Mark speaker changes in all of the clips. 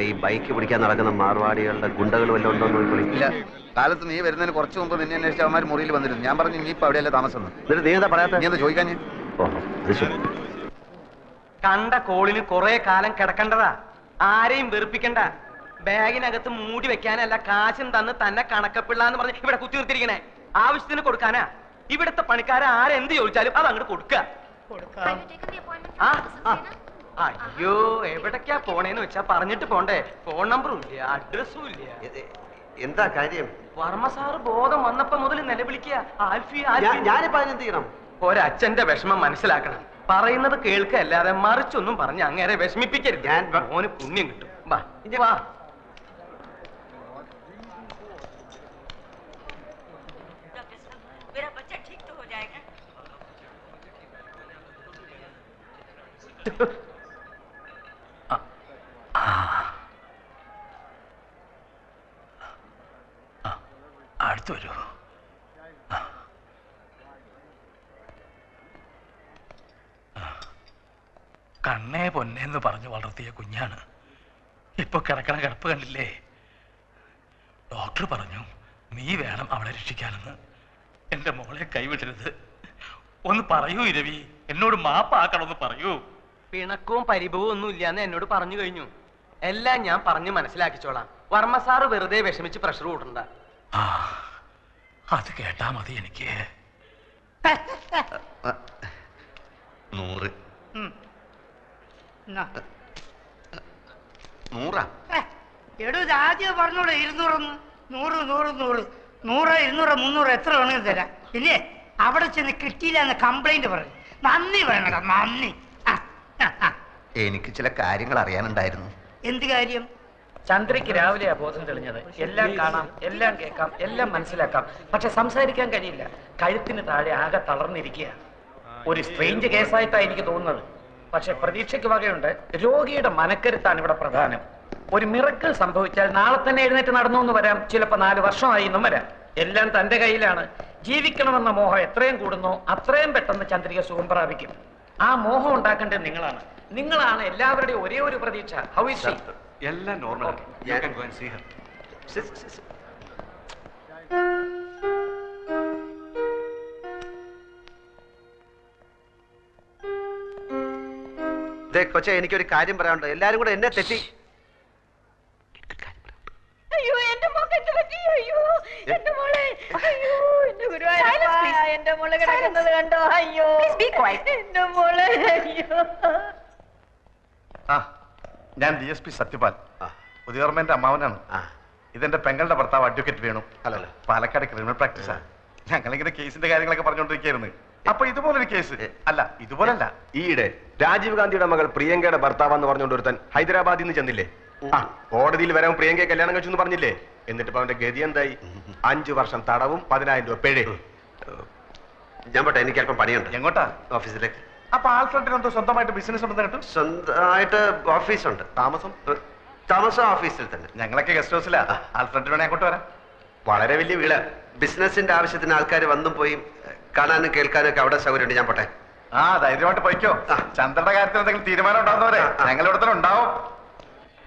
Speaker 1: ഈ ബൈക്ക് പിടിക്കാൻ നടക്കുന്ന മാർവാടികളുടെ ഗുണ്ടകൾ വല്ലതും ഉണ്ടോ എന്ന് നോക്കിക്കൊള്ളി.
Speaker 2: ഇല്ല, കാലത്ത് നീ വരുന്നതിന് കുറച്ച് മുമ്പ് നിന്നെ അന്വേഷിച്ച അവന്മാർ മുറിയിൽ വന്നിരുന്നു. ഞാൻ പറഞ്ഞു നീ ഇപ്പൊ അവിടെയല്ലേ താമസം.
Speaker 1: എന്നിട്ട് നീ എന്താ പറയാത്ത?
Speaker 2: നീ എന്താ ചോദിക്കാൻ?
Speaker 3: കണ്ട കോളിന് കുറെ കാലം കിടക്കണ്ടതാ. ആരെയും വെറുപ്പിക്കണ്ട. ബാഗിനകത്ത് മൂടി വെക്കാനല്ല, കാശും തന്ന് തന്നെ കണക്കപ്പിള്ളാന്ന് പറഞ്ഞ് ഇവിടെ കുത്തി നിർത്തിയിരിക്കണേ. ആവശ്യത്തിന് കൊടുക്കാനാ. ഇവിടുത്തെ പണിക്കാരെ ആരെന്ത് ചോദിച്ചാലും അത് അങ്ങോട്ട് കൊടുക്കുക. അയ്യോ, എവിടേക്കാ പോണേന്ന് വെച്ചാ പറഞ്ഞിട്ട് പോണ്ടേ. ഫോൺ നമ്പറും ഇല്ല, അഡ്രസ്സും ഇല്ല.
Speaker 1: എന്താ കാര്യം?
Speaker 3: വർമ്മ സാറ് ബോധം വന്നപ്പോ മുതൽ നിലവിളിക്കുക.
Speaker 1: ഞാനിപ്പോ അതിനെന്ത് ചെയ്യണം?
Speaker 3: ഒരച്ഛന്റെ വിഷമം മനസ്സിലാക്കണം. പറയുന്നത് കേൾക്കല്ലാതെ മറിച്ചൊന്നും പറഞ്ഞ് അങ്ങേരെ വിഷമിപ്പിക്കരുത്. ഞാൻ മോന് പുണ്യം കിട്ടും. വാ ഇനി വാ.
Speaker 4: അടുത്ത് വരൂ. കണ്ണേ പൊന്നേന്ന് പറഞ്ഞു വളർത്തിയ കുഞ്ഞാണ്. ഇപ്പൊ കിടക്കണ കിടപ്പ് കണ്ടില്ലേ? ഡോക്ടർ പറഞ്ഞു നീ വേണം അവളെ രക്ഷിക്കാനെന്ന്. എന്റെ മോളെ കൈവിടരുത്. ഒന്ന് പറയൂ ഇരവി, എന്നോട് മാപ്പാക്കണമെന്ന് പറയൂ.
Speaker 3: പിണക്കവും പരിഭവവും ഒന്നും ഇല്ലാന്ന് എന്നോട് പറഞ്ഞു കഴിഞ്ഞു. എല്ലാം ഞാൻ പറഞ്ഞു മനസ്സിലാക്കിച്ചോളാം. വർമ്മ സാറ് വെറുതെ വിഷമിച്ച് പ്രഷർ കൂട്ടണ്ട.
Speaker 4: ആ, അത് കേട്ടാ മതി എനിക്ക്.
Speaker 2: 100
Speaker 5: എടോ, ആദ്യം പറഞ്ഞോളൂ 200 100 100 100 100 200 300 എത്ര വേണമെങ്കിലും തരാം. പിന്നെ അവിടെ ചെന്ന് കിട്ടിയില്ല എന്ന് കംപ്ലൈന്റ് പറഞ്ഞു. നന്ദി വേണടാ, നന്ദി.
Speaker 2: എനിക്ക് ചില കാര്യങ്ങൾ അറിയാനുണ്ടായിരുന്നു.
Speaker 5: എന്ത് കാര്യം?
Speaker 6: ചന്ദ്രയ്ക്ക് രാവിലെയാ ബോധം തെളിഞ്ഞത്. എല്ലാം കാണാം, എല്ലാം കേൾക്കാം, എല്ലാം മനസ്സിലാക്കാം, പക്ഷെ സംസാരിക്കാൻ കഴിയില്ല. കഴുത്തിന് താഴെ ആകെ തളർന്നിരിക്കുക. ഒരു സ്ട്രേഞ്ച് കേസായിട്ടാണ് എനിക്ക് തോന്നുന്നത്. പക്ഷെ പ്രതീക്ഷയ്ക്ക് വകയുണ്ട്. രോഗിയുടെ മനക്കരുത്താണ് ഇവിടെ പ്രധാനം. ഒരു മിറക്കിൾ സംഭവിച്ചാൽ നാളെ തന്നെ എഴുന്നേറ്റ് നടന്നു എന്ന് വരാം. ചിലപ്പോൾ 4 വർഷമായി എന്നും വരാം. എല്ലാം തന്റെ കയ്യിലാണ്. ജീവിക്കണമെന്ന മോഹം എത്രയും കൂടുന്നോ അത്രയും പെട്ടെന്ന് ചന്ദ്രിക സുഖം പ്രാപിക്കും. ആ മോഹം ഉണ്ടാക്കേണ്ടത് നിങ്ങളാണ്. നിങ്ങളാണ് എല്ലാവരുടെയും ഒരേ ഒരു പ്രതീക്ഷ. How is she?
Speaker 7: എല്ലാം normal. You can go and see her.
Speaker 1: കൊച്ചെ, എനിക്കൊരു കാര്യം പറയാനുണ്ട്. എല്ലാരും കൂടെ എന്നെ തെറ്റി.
Speaker 8: അയ്യോ, എന്റെ മോൾക്ക് എന്ത് പറ്റി? അയ്യോ, എന്റെ മോളെ, അയ്യോ, എന്റെ ഗുരുവായൂരപ്പ, എന്റെ മോളെ കിടക്കുന്നത് കണ്ടോ? അയ്യോ, എന്റെ മോളെ, അയ്യോ.
Speaker 7: ഞാൻ DSP സത്യപാൽ, പുതിയോർമ്മന്റെ അമ്മാവനാണ്. ഇതെന്റെ പെങ്ങളുടെ ഭർത്താവ് അഡ്വക്കേറ്റ് വേണു. പാലക്കാട് ക്രിമിനൽ പ്രാക്ടീസാ. ഞങ്ങളിങ്ങനെ കേസിന്റെ കാര്യങ്ങളൊക്കെ പറഞ്ഞുകൊണ്ടിരിക്കുകയായിരുന്നു. അപ്പൊ ഇതുപോലൊരു കേസ് അല്ല, ഇതുപോലല്ല.
Speaker 9: ഈയിടെ രാജീവ് ഗാന്ധിയുടെ മകൾ പ്രിയങ്കയുടെ ഭർത്താവെന്ന് പറഞ്ഞുകൊണ്ട് ഒരുത്തൻ ഹൈദരാബാദിൽ നിന്ന് ചെന്നില്ലേ? കോടതിയിൽ വരാൻ പ്രിയങ്കയെ കല്യാണം കഴിച്ചു എന്ന് പറഞ്ഞില്ലേ? എന്നിട്ട് ഇപ്പൊ അവന്റെ ഗതി എന്തായി? 5 വർഷം തടവും 10,000 രൂപ പിഴ.
Speaker 1: ഞാൻ പോട്ടെ, എനിക്ക് അല്പം പണിയുണ്ട്.
Speaker 7: എങ്ങോട്ടാ?
Speaker 1: ഓഫീസിലേക്ക്.
Speaker 7: അപ്പൊ ആൽഫ്രണ്ടിന് എന്തോ സ്വന്തമായിട്ട് ബിസിനസ് ഉണ്ടെന്ന് കേട്ടു.
Speaker 1: സ്വന്തമായിട്ട് ഓഫീസുണ്ട്. താമസം ഓഫീസിൽ തന്നെ.
Speaker 7: ഞങ്ങളൊക്കെ ഗസ്റ്റ് ഹൗസിലാ. ആൽഫ്രണ്ടിന് വേണേ അങ്ങോട്ട് വരാം.
Speaker 1: വളരെ വലിയ വീട്. ബിസിനസിന്റെ ആവശ്യത്തിന് ആൾക്കാർ വന്നും പോയി കാണാനും കേൾക്കാനും ഒക്കെ അവിടെ സൗകര്യമുണ്ട്. ഞാൻ പോട്ടെ.
Speaker 7: ധൈര്യമായിട്ട് പോയിക്കോ. ചന്ദ്രയുടെ കാര്യത്തിൽ എന്തെങ്കിലും തീരുമാനം ഉണ്ടാകുന്നവരെ ഞങ്ങളിവിടെ തന്നെ ഉണ്ടാവും.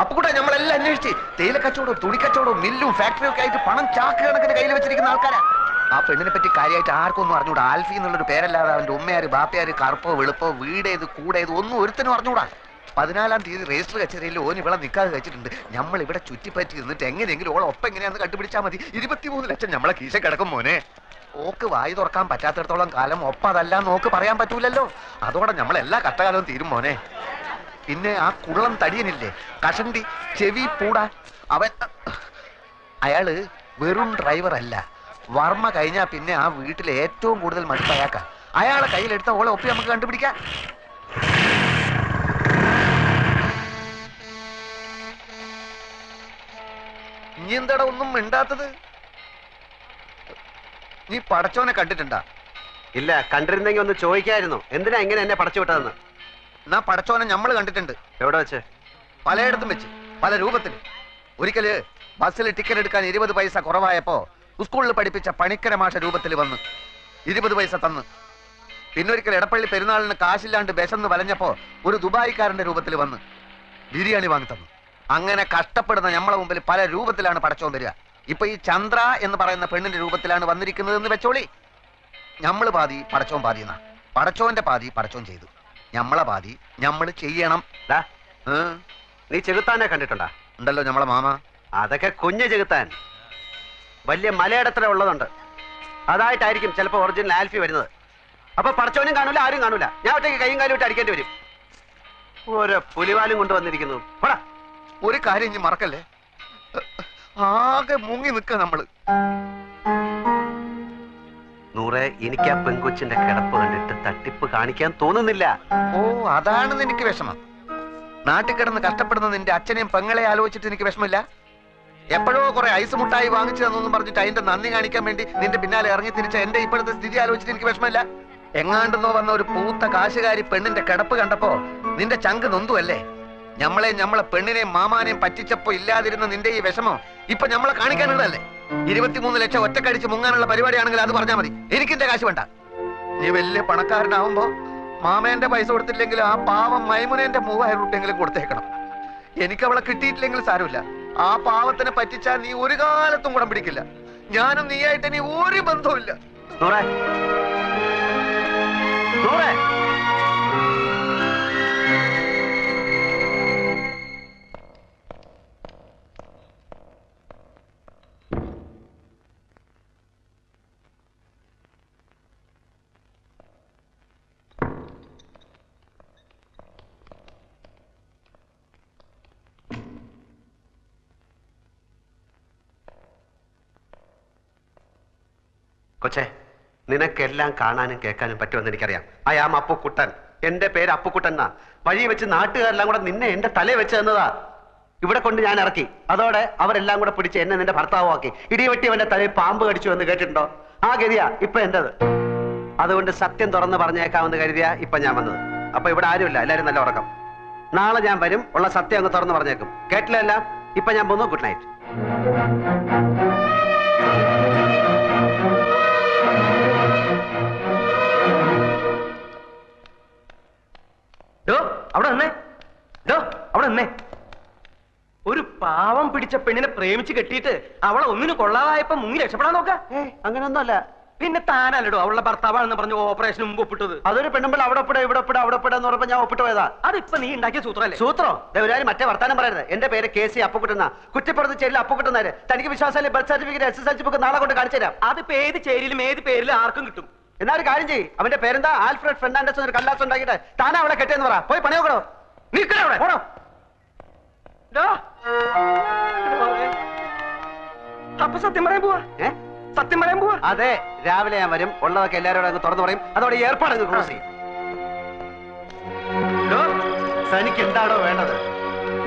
Speaker 2: അപ്പൊ കൂടെ നമ്മളെല്ലാം അന്വേഷിച്ച് തേയില കച്ചവടവും തുണി കച്ചവടവും മില്ലും ഫാക്ടറിയും ഒക്കെ ആയിട്ട് പണം ചാക്ക് കണക്കിന് കയ്യിൽ വെച്ചിരിക്കുന്ന ആൾക്കാരാ. ആ പെണ്ണിനെ പറ്റി കാര്യമായിട്ട് ആർക്കൊന്നും അറിഞ്ഞൂടാ. ആൽഫി എന്നുള്ളൊരു പേരല്ലാതെ അവന്റെ ഉമ്മയാര് ബാപ്പയാര് കറുപ്പോ വെളുപ്പോ വീടേത് കൂടേത് ഒന്നും ഒരുത്തനും അറിഞ്ഞൂടാ. 14-ാം തീയതി രജിസ്റ്റർ കച്ചേരിയിൽ ഓൻ ഇവിടെ നിൽക്കാതെ വെച്ചിട്ടുണ്ട്. നമ്മൾ ഇവിടെ ചുറ്റിപ്പറ്റി നിന്നിട്ട് എങ്ങനെയെങ്കിലും ഓളെ ഒപ്പം എങ്ങനെയാണെന്ന് കണ്ടുപിടിച്ചാൽ മതി. 23 ലക്ഷം നമ്മളെ കീശ കിടക്കും മോനെ. ഓക്ക് വായി തുറക്കാൻ പറ്റാത്തിടത്തോളം കാലം ഒപ്പം അതല്ല നോക്ക് പറയാൻ പറ്റൂലല്ലോ. അതോടെ നമ്മളെല്ലാ കഷ്ടകാലവും തീരും മോനെ. പിന്നെ ആ കുള്ളം തടിയനില്ലേ, കഷണ്ടി ചെവി പൂടാ, അയാള് വെറും ഡ്രൈവർ അല്ല. വർമ്മ കഴിഞ്ഞാ പിന്നെ ആ വീട്ടിലെ ഏറ്റവും കൂടുതൽ മടുപ്പ് അയാൾക്ക. അയാളെ കയ്യിലെടുത്ത ഓളെ ഒപ്പി നമുക്ക് കണ്ടുപിടിക്കാം. ഇനി എന്താടാ ഒന്നും മിണ്ടാത്തത്? നീ പടച്ചോനെ കണ്ടിട്ടുണ്ടാ?
Speaker 1: ഇല്ല, കണ്ടിരുന്നെങ്കിൽ ഒന്ന് ചോദിക്കായിരുന്നു. എന്തിനാ ഇങ്ങനെ എന്നെ പടച്ചു വിട്ടതെന്ന്.
Speaker 2: എന്നാ പടച്ചോനെ നമ്മള് കണ്ടിട്ടുണ്ട്.
Speaker 1: എവിടെ വെച്ച്?
Speaker 2: പലയിടത്തും വെച്ച്, പല രൂപത്തിൽ. ഒരിക്കല് ബസ്സിൽ ടിക്കറ്റ് എടുക്കാൻ 20 പൈസ കുറവായപ്പോ സ്കൂളിൽ പഠിപ്പിച്ച പണിക്കര മാഷ രൂപത്തിൽ വന്ന് 20 പൈസ തന്ന്. പിന്നൊരിക്കൽ എടപ്പള്ളി പെരുന്നാളിന് കാശില്ലാണ്ട് വിശന്ന് വലഞ്ഞപ്പോ ഒരു ദുബായിക്കാരന്റെ രൂപത്തിൽ വന്ന് ബിരിയാണി വാങ്ങി തന്നു. അങ്ങനെ കഷ്ടപ്പെടുന്ന നമ്മളെ മുമ്പിൽ പല രൂപത്തിലാണ് പടച്ചോൻ വരിക. ഇപ്പൊ ഈ ചന്ദ്ര എന്ന് പറയുന്ന പെണ്ണിന്റെ രൂപത്തിലാണ് വന്നിരിക്കുന്നത് എന്ന് വെച്ചോളി. ഞമ്മള് പാതി പടച്ചോൻ പാതി എന്നാ. പടച്ചോന്റെ പാതി പടച്ചോൻ ചെയ്തു, ഞമ്മളെ പാതി ഞമ്മള് ചെയ്യണം.
Speaker 1: നീ ചെകുത്താനെ കണ്ടിട്ടുണ്ടാ?
Speaker 2: ഉണ്ടല്ലോ ഞമ്മളെ മാമ.
Speaker 1: അതൊക്കെ കുഞ്ഞ് ചെകുത്താൻ വലിയ മലയിടത്ര ഉള്ളതുണ്ട്. അതായിട്ടായിരിക്കും ചിലപ്പോ ഒറിജിനൽ ആൽഫി വരുന്നത്. അപ്പൊ പടച്ചോനും കാണൂല, ആരും കാണൂല. ഞാൻ ഒറ്റയ്ക്ക് കൈയും കാലും ഇട്ട് അടിക്കേണ്ടി വരും. ഓരോ പുലിവാലും കൊണ്ടുവന്നിരിക്കുന്നു.
Speaker 2: ഒരു കാര്യം ഇനി മറക്കല്ലേ, ആകെ മുങ്ങി നിൽക്കുക നമ്മള്.
Speaker 1: നൂറെ, എനിക്ക് ആ പെങ്കൊച്ചിന്റെ കിടപ്പ് കണ്ടിട്ട് തട്ടിപ്പ് കാണിക്കാൻ തോന്നുന്നില്ല.
Speaker 2: ഓ, അതാണ് നിനക്ക് വിഷമം. നാട്ടിൽ കിടന്ന് കഷ്ടപ്പെടുന്ന നിന്റെ അച്ഛനെയും പെങ്ങളെ ആലോചിച്ചിട്ട് എനിക്ക് വിഷമില്ല. എപ്പോഴോ കുറെ ഐസ് മുട്ടായി വാങ്ങിച്ചു തന്നൊന്നും പറഞ്ഞിട്ട് അതിന്റെ നന്ദി കാണിക്കാൻ വേണ്ടി നിന്റെ പിന്നാലെ ഇറങ്ങി തിരിച്ച എന്റെ ഇപ്പോഴത്തെ സ്ഥിതി ആലോചിച്ചിട്ട് എനിക്ക് വിഷമില്ല. എങ്ങാണ്ടെന്നോ വന്ന ഒരു പൂത്ത കാശുകാരി പെണ്ണിന്റെ കിടപ്പ് കണ്ടപ്പോ നിന്റെ ചങ്ക് നൊന്തുവല്ലേ? നമ്മളെ പെണ്ണിനെയും മാമാനെയും പറ്റിച്ചപ്പോ ഇല്ലാതിരുന്ന നിന്റെ ഈ വിഷമം ഇപ്പൊ നമ്മളെ കാണിക്കാനുള്ളതല്ലേ? 23 ലക്ഷം ഒറ്റക്കടിച്ച് മുങ്ങാനുള്ള പരിപാടിയാണെങ്കിൽ അത് പറഞ്ഞാൽ മതി. എനിക്കിന്റെ കാശ് വേണ്ട. നീ വലിയ പണക്കാരനാവുമ്പോ മാമേന്റെ പൈസ കൊടുത്തില്ലെങ്കിൽ ആ പാവം മൈമുനേന്റെ 3000 രൂപയെങ്കിലും കൊടുത്തേക്കണം. എനിക്ക് അവളെ കിട്ടിയിട്ടില്ലെങ്കിൽ സാരമില്ല. ആ പാവത്തിനെ പറ്റിച്ചാൽ നീ ഒരു കാലത്തും കൂടെ പിടിക്കില്ല. ഞാനും നീയായിട്ട് ഇനി ഒരു ബന്ധവുമില്ല.
Speaker 1: കൊച്ചേ, നിനക്കെല്ലാം കാണാനും കേൾക്കാനും പറ്റുമെന്ന് എനിക്കറിയാം. അയാം അപ്പുക്കുട്ടൻ. എന്റെ പേര് അപ്പുക്കുട്ടൻ എന്നാ. വഴി വെച്ച് നാട്ടുകാരെല്ലാം കൂടെ നിന്നെ എന്റെ തലയിൽ വെച്ച് തന്നതാ. ഇവിടെ കൊണ്ട് ഞാൻ ഇറക്കി. അതോടെ അവരെല്ലാം കൂടെ പിടിച്ച് എന്നെ നിന്റെ ഭർത്താവാക്കി. ഇടിവെട്ടി അവന്റെ തലയിൽ പാമ്പ് കടിച്ചു എന്ന് കേട്ടിട്ടുണ്ടോ? ആ ഗതിയാ ഇപ്പൊ എന്റേത്. അതുകൊണ്ട് സത്യം തുറന്ന് പറഞ്ഞേക്കാമെന്ന് കരുതിയാ ഇപ്പൊ ഞാൻ വന്നത്. അപ്പൊ ഇവിടെ ആരുമില്ല, എല്ലാരും നല്ല ഉറക്കം. നാളെ ഞാൻ വരും, ഉള്ള സത്യം അങ്ങ് തുറന്ന് പറഞ്ഞേക്കും. കേട്ടില്ല? ഇപ്പൊ ഞാൻ പോന്നു. Good night.
Speaker 3: അവിടെ നിന്നേ. ഒരു പാവം പിടിച്ച പെണ്ണിനെ പ്രേമിച്ച് കെട്ടിയിട്ട് അവളെ ഒന്നിനും കൊള്ളാതായപ്പോ മുങ്ങി രക്ഷപ്പെടാൻ നോക്ക.
Speaker 1: അങ്ങനെയൊന്നുമല്ല.
Speaker 3: പിന്നെ താനല്ലടോ അവളുടെ ഭർത്താവാണെന്ന് പറഞ്ഞു ഓപ്പറേഷൻ മുമ്പ് ഒപ്പിട്ടത്.
Speaker 1: അതൊരു പെണ്ണുമ്പോൾ അവിടെ ഒപ്പിട ഇവിടെ ഒപ്പിട അവിടെ ഒപ്പിടാന്ന് പറഞ്ഞപ്പോ ഞാൻ ഒപ്പിട്ട് പോയതാ.
Speaker 3: അതിപ്പോ നീ ഉണ്ടാക്കിയ സൂത്രല്ലേ?
Speaker 1: സൂത്രോ? ഒരു മറ്റേ വർത്താനം പറയരുത്. എന്റെ പേര് KC അപ്പുക്കുട്ടനാ. കുറ്റിപ്പുറത്ത് ചേരിൽ അപ്പുക്കുട്ടനാര്. തനിക്ക് വിശ്വാസമല്ലേ? ബർത്ത് സർട്ടിഫിക്കറ്റ്, SSLC ബുക്ക് നാളെ കൊണ്ട് കാണിച്ചു തരാം.
Speaker 3: അതിപ്പോ ഏത് ചേരിയിലും ഏത് പേരിലും ആർക്കും കിട്ടും.
Speaker 1: എന്നാലും കാര്യം ചെയ്യും. അവന്റെ പേരെന്താ? ആൽഫ്രഡ് ഫെർണാണ്ടസ് എന്നൊരു കല്ലാസ് ഉണ്ടാക്കിയിട്ട് താനാ അവളെ കെട്ടിയെന്ന് പറ. പോയി പണി നോക്കണോ?
Speaker 3: നീക്കണോ? അപ്പൊ സത്യം പറയാൻ പോവാ? സത്യം പറയാൻ പോവാ?
Speaker 1: അതെ, രാവിലെ ഞാൻ വരും. ഉള്ളതൊക്കെ എല്ലാവരോടും അങ്ങ് തുറന്നു പറയും. അതോടെ ഏർപ്പാട് അങ്ങ് ക്ലോസ് ചെയ്യും. തനിക്ക് എന്താണോ വേണ്ടത്?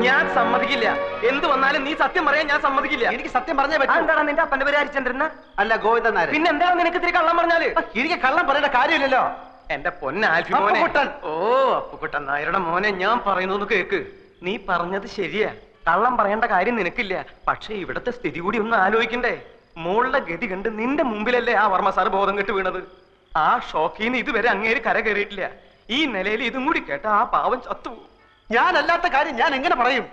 Speaker 3: ഞാൻ സമ്മതിക്കില്ല. എന്ത് വന്നാലും നീ സത്യം പറയാൻ ഞാൻ സമ്മതിക്കില്ല.
Speaker 1: എനിക്ക് സത്യം പറഞ്ഞേ പറ്റും.
Speaker 3: എന്താണ് നിന്റെ അപ്പന്റെ പേര്? ഹരിചന്ദ്രൻ?
Speaker 1: അല്ല, ഗോവിന്ദൻ നായർ.
Speaker 3: പിന്നെ എന്താണ് നിനക്ക് ഇത്തിരി കള്ളം പറഞ്ഞാല്?
Speaker 1: എനിക്ക് കള്ളം പറയേണ്ട കാര്യമില്ലല്ലോ.
Speaker 3: എന്റെ പൊന്നാൽഫി മോനെ. ഓ, അപ്പുക്കുട്ടൻ നായരുടെ മോനെ, ഞാൻ പറയുന്നത് കേക്ക്. നീ പറഞ്ഞത് ശരിയാ. കള്ളം പറയേണ്ട കാര്യം നിനക്കില്ല. പക്ഷെ ഇവിടത്തെ സ്ഥിതി കൂടി ഒന്ന് ആലോചിക്കണ്ടേ? മോളുടെ ഗതി കണ്ട് നിന്റെ മുമ്പിലല്ലേ ആ വർമ്മ സാർ ബോധം കെട്ട് വീണത്. ആ ഷോക്കീന്ന് ഇതുവരെ അങ്ങേര് കര കയറിയിട്ടില്ല. ഈ നിലയിൽ ഇതും കൂടി കേട്ട ആ പാവം ചത്തുപോകും.
Speaker 1: ഞാനല്ലാത്ത കാര്യം ഞാൻ എങ്ങനെ പറയും?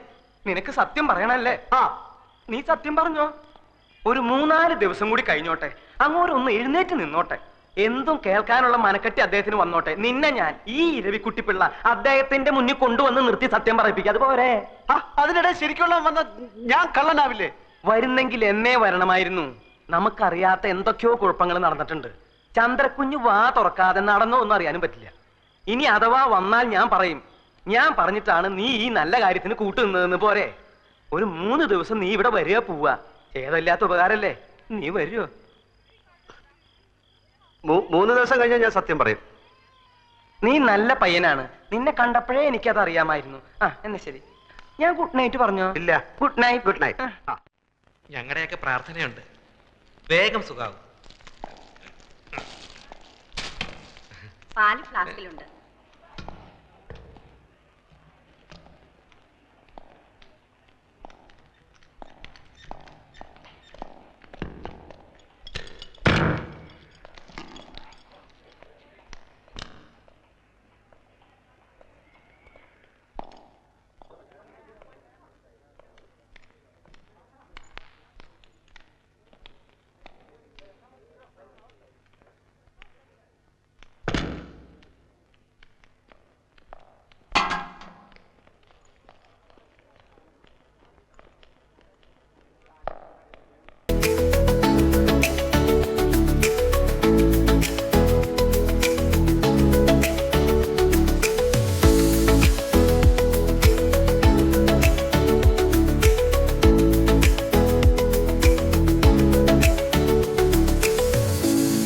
Speaker 3: നിനക്ക് സത്യം പറയണല്ലേ? നീ സത്യം പറഞ്ഞോ. ഒരു 3-4 ദിവസം കൂടി കഴിഞ്ഞോട്ടെ. അങ്ങോട്ടൊന്ന് എഴുന്നേറ്റ് നിന്നോട്ടെ. എന്തും കേൾക്കാനുള്ള മനക്കെട്ടി അദ്ദേഹത്തിന് വന്നോട്ടെ. നിന്നെ ഞാൻ ഈ ഇരവിക്കുട്ടിപ്പിള്ള അദ്ദേഹത്തിന്റെ മുന്നിൽ കൊണ്ടുവന്ന് നിർത്തി സത്യം പറയിപ്പിക്കുക. അതുപോലെ
Speaker 1: അതിനിടെ ശരിക്കുള്ള വന്ന ഞാൻ കള്ളനാവില്ലേ?
Speaker 3: വരുന്നെങ്കിൽ എന്നേ വരണമായിരുന്നു. നമുക്കറിയാത്ത എന്തൊക്കെയോ കുഴപ്പങ്ങൾ നടന്നിട്ടുണ്ട്. ചന്ദ്രക്കുഞ്ഞ് വാ തുറക്കാതെ നടന്നോ ഒന്നും അറിയാനും പറ്റില്ല. ഇനി അഥവാ വന്നാൽ ഞാൻ പറയും. ഞാൻ പറഞ്ഞിട്ടാണ് നീ ഈ നല്ല കാര്യത്തിന് കൂട്ടുനിന്നതെന്ന് പോരെ. ഒരു 3 ദിവസം നീ ഇവിടെ വരിക പോവുക. ഏതല്ലാത്ത ഉപകാരല്ലേ? നീ വരുമോ?
Speaker 1: 3 ദിവസം കഴിഞ്ഞാൽ ഞാൻ സത്യം പറയും.
Speaker 3: നീ നല്ല പയ്യനാണ്. നിന്നെ കണ്ടപ്പോഴേ എനിക്കത് അറിയാമായിരുന്നു. എന്നാ ശരി, ഞാൻ ഗുഡ് നൈറ്റ് പറഞ്ഞോ?
Speaker 1: ഇല്ല.
Speaker 3: Good night.
Speaker 1: Good night.
Speaker 10: ഞങ്ങളുടെയൊക്കെ പ്രാർത്ഥനയുണ്ട്, വേഗം സുഖാവും.
Speaker 8: പാല് ഫ്ലാസ്കിലുണ്ട്.